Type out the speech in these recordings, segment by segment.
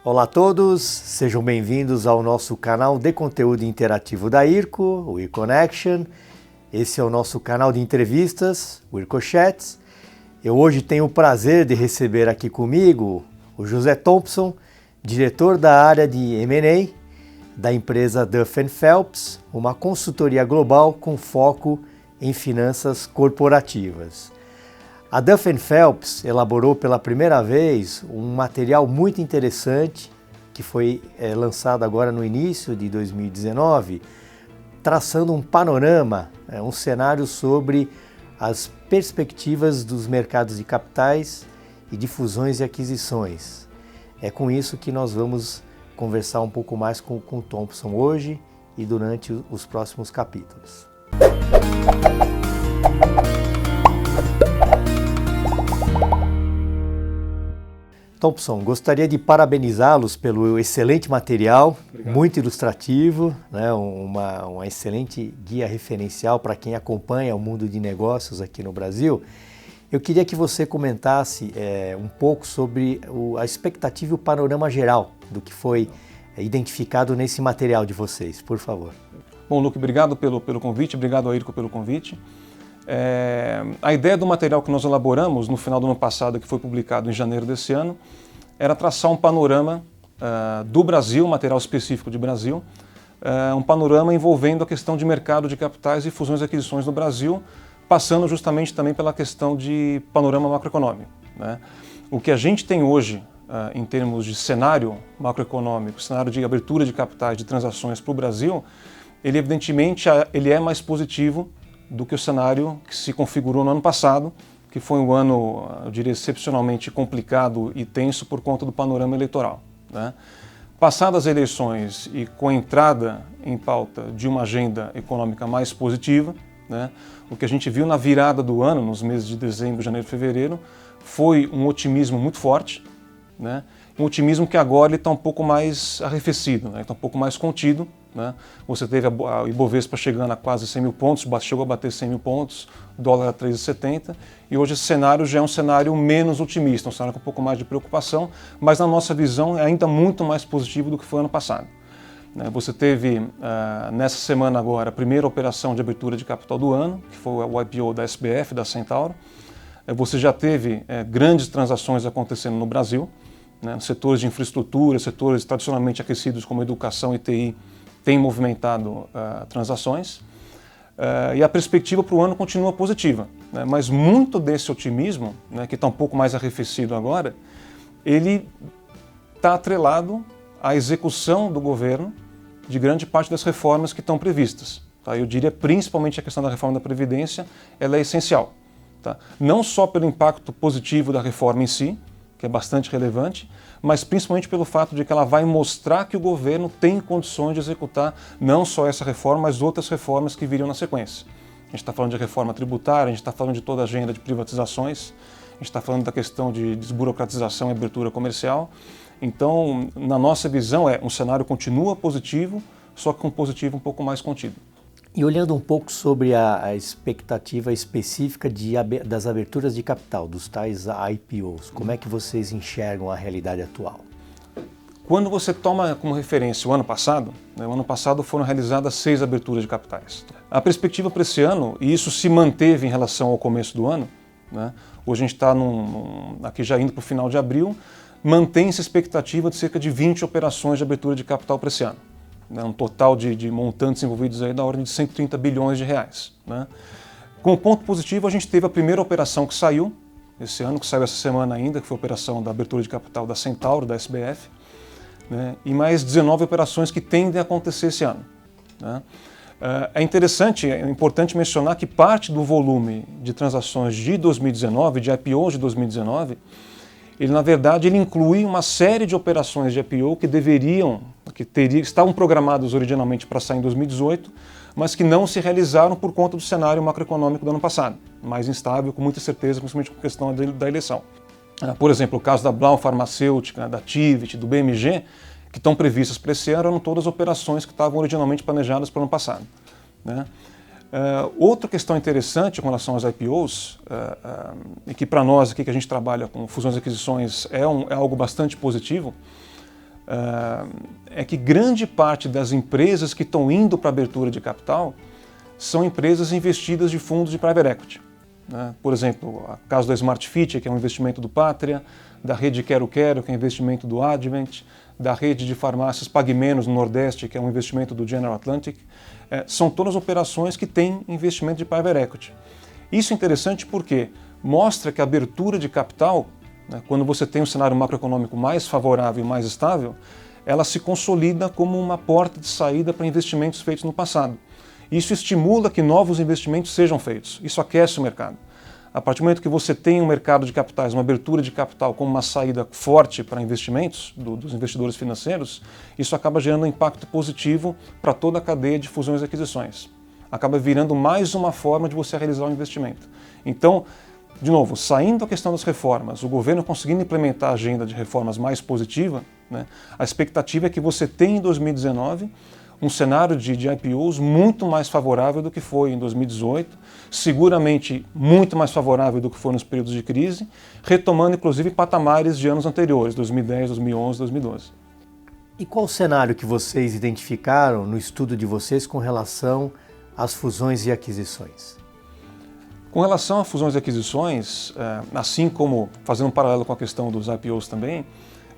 Olá a todos, sejam bem-vindos ao nosso canal de conteúdo interativo da IRCO, o IRConnection. Esse é o nosso canal de entrevistas, o IRCochats. Eu hoje tenho o prazer de receber aqui comigo o José Thompson, diretor da área de M&A da empresa Duff & Phelps, uma consultoria global com foco em finanças corporativas. A Duff & Phelps elaborou pela primeira vez um material muito interessante que foi lançado agora no início de 2019, traçando um panorama, um cenário sobre as perspectivas dos mercados de capitais e de fusões e aquisições. É com isso que nós vamos conversar um pouco mais com o Thompson hoje e durante os próximos capítulos. Thompson, gostaria de parabenizá-los pelo excelente material. Obrigado. Muito ilustrativo, né? uma excelente guia referencial para quem acompanha o mundo de negócios aqui no Brasil. Eu queria que você comentasse um pouco sobre a expectativa e o panorama geral do que foi identificado nesse material de vocês, por favor. Bom, Luque, obrigado pelo convite, obrigado a IRCO pelo convite. A ideia do material que nós elaboramos no final do ano passado, que foi publicado em janeiro desse ano, era traçar um panorama do Brasil, material específico de Brasil, um panorama envolvendo a questão de mercado de capitais e fusões e aquisições no Brasil, passando justamente também pela questão de panorama macroeconômico, né? O que a gente tem hoje, em termos de cenário macroeconômico, cenário de abertura de capitais, de transações para o Brasil, ele evidentemente ele é mais positivo do que o cenário que se configurou no ano passado, que foi um ano, eu diria, excepcionalmente complicado e tenso por conta do panorama eleitoral, né? Passadas as eleições e com a entrada em pauta de uma agenda econômica mais positiva, né, o que a gente viu na virada do ano, nos meses de dezembro, janeiro e fevereiro, foi um otimismo muito forte, né, um otimismo que agora está um pouco mais arrefecido, né, está um pouco mais contido, né? Você teve a Ibovespa chegando a quase 100 mil pontos, chegou a bater 100 mil pontos, dólar a 3,70, e hoje esse cenário já é um cenário menos otimista, um cenário com um pouco mais de preocupação, mas na nossa visão é ainda muito mais positivo do que foi ano passado. Você teve nessa semana agora a primeira operação de abertura de capital do ano, que foi o IPO da SBF, da Centauro. Você já teve grandes transações acontecendo no Brasil, né? Setores de infraestrutura, setores tradicionalmente aquecidos como educação e TI, tem movimentado transações e a perspectiva para o ano continua positiva, né? Mas muito desse otimismo, né, que está um pouco mais arrefecido agora, ele está atrelado à execução do governo de grande parte das reformas que estão previstas. Tá? Eu diria principalmente a questão da reforma da Previdência, ela é essencial. Tá? Não só pelo impacto positivo da reforma em si, que é bastante relevante, mas principalmente pelo fato de que ela vai mostrar que o governo tem condições de executar não só essa reforma, mas outras reformas que viriam na sequência. A gente está falando de reforma tributária, a gente está falando de toda a agenda de privatizações, a gente está falando da questão de desburocratização e abertura comercial. Então, na nossa visão, um cenário continua positivo, só que um positivo um pouco mais contido. E olhando um pouco sobre a expectativa específica das aberturas de capital, dos tais IPOs, como é que vocês enxergam a realidade atual? Quando você toma como referência o ano passado, o ano passado foram realizadas 6 aberturas de capitais. A perspectiva para esse ano, e isso se manteve em relação ao começo do ano, né, hoje a gente está aqui já indo para o final de abril, mantém-se a expectativa de cerca de 20 operações de abertura de capital para esse ano. Um total de montantes envolvidos aí da ordem de 130 bilhões de reais. Né? Como ponto positivo, a gente teve a primeira operação que saiu esse ano, que saiu essa semana ainda, que foi a operação da abertura de capital da Centauro, da SBF, né? E mais 19 operações que tendem a acontecer esse ano. Né? É importante mencionar que parte do volume de transações de 2019, de IPOs de 2019, ele na verdade inclui uma série de operações de IPO que estavam programadas originalmente para sair em 2018, mas que não se realizaram por conta do cenário macroeconômico do ano passado, mais instável, com muita certeza, principalmente com a questão da eleição. Por exemplo, o caso da Blau Farmacêutica, da Tivit, do BMG, que estão previstas para esse ano, eram todas operações que estavam originalmente planejadas para o ano passado. Né? Outra questão interessante com relação às IPOs, e que para nós aqui que a gente trabalha com fusões e aquisições é algo bastante positivo, é que grande parte das empresas que estão indo para a abertura de capital são empresas investidas de fundos de private equity. Né? Por exemplo, o caso da Smart Fit, que é um investimento do Pátria, da rede Quero Quero, que é um investimento do Advent, da rede de farmácias Pague Menos no Nordeste, que é um investimento do General Atlantic. São todas operações que têm investimento de private equity. Isso é interessante porque mostra que a abertura de capital, né, quando você tem um cenário macroeconômico mais favorável e mais estável, ela se consolida como uma porta de saída para investimentos feitos no passado. Isso estimula que novos investimentos sejam feitos. Isso aquece o mercado. A partir do momento que você tem um mercado de capitais, uma abertura de capital como uma saída forte para investimentos dos investidores financeiros, isso acaba gerando um impacto positivo para toda a cadeia de fusões e aquisições. Acaba virando mais uma forma de você realizar um investimento. Então, de novo, saindo da questão das reformas, o governo conseguindo implementar a agenda de reformas mais positiva, né, a expectativa é que você tenha em 2019 um cenário de IPOs muito mais favorável do que foi em 2018, seguramente muito mais favorável do que foi nos períodos de crise, retomando inclusive patamares de anos anteriores, 2010, 2011, 2012. E qual o cenário que vocês identificaram no estudo de vocês com relação às fusões e aquisições? Com relação a fusões e aquisições, assim como fazendo um paralelo com a questão dos IPOs também,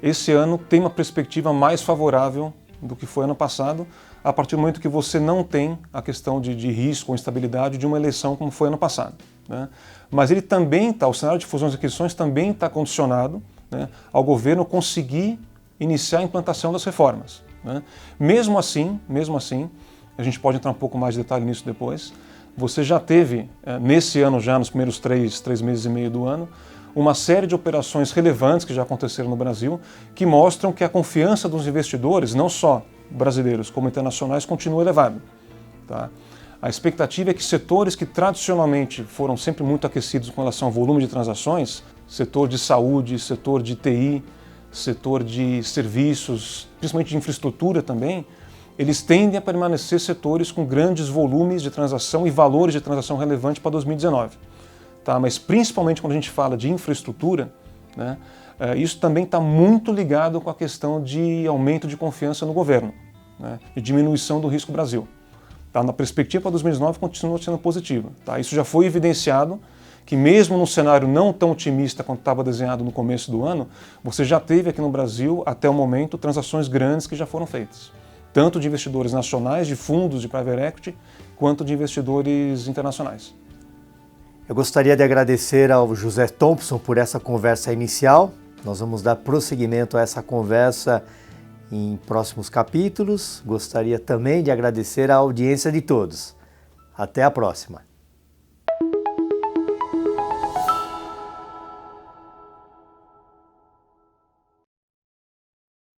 esse ano tem uma perspectiva mais favorável do que foi ano passado, a partir do momento que você não tem a questão de risco ou instabilidade de uma eleição como foi ano passado. Né? Mas ele também está, o cenário de fusões e aquisições também está condicionado, né, ao governo conseguir iniciar a implantação das reformas. Né? Mesmo assim, a gente pode entrar um pouco mais de detalhe nisso depois, você já teve, nesse ano já, nos primeiros três meses e meio do ano, uma série de operações relevantes que já aconteceram no Brasil, que mostram que a confiança dos investidores, não só brasileiros como internacionais, continua elevada. Tá? A expectativa é que setores que tradicionalmente foram sempre muito aquecidos com relação ao volume de transações, setor de saúde, setor de TI, setor de serviços, principalmente de infraestrutura também, eles tendem a permanecer setores com grandes volumes de transação e valores de transação relevante para 2019. Tá? Mas principalmente quando a gente fala de infraestrutura, né, isso também está muito ligado com a questão de aumento de confiança no governo, né, e diminuição do risco Brasil. Tá? Na perspectiva para 2019 continua sendo positiva. Tá? Isso já foi evidenciado que mesmo num cenário não tão otimista quanto estava desenhado no começo do ano, você já teve aqui no Brasil, até o momento, transações grandes que já foram feitas. Tanto de investidores nacionais, de fundos de private equity, quanto de investidores internacionais. Eu gostaria de agradecer ao José Thompson por essa conversa inicial. Nós vamos dar prosseguimento a essa conversa em próximos capítulos. Gostaria também de agradecer a audiência de todos. Até a próxima.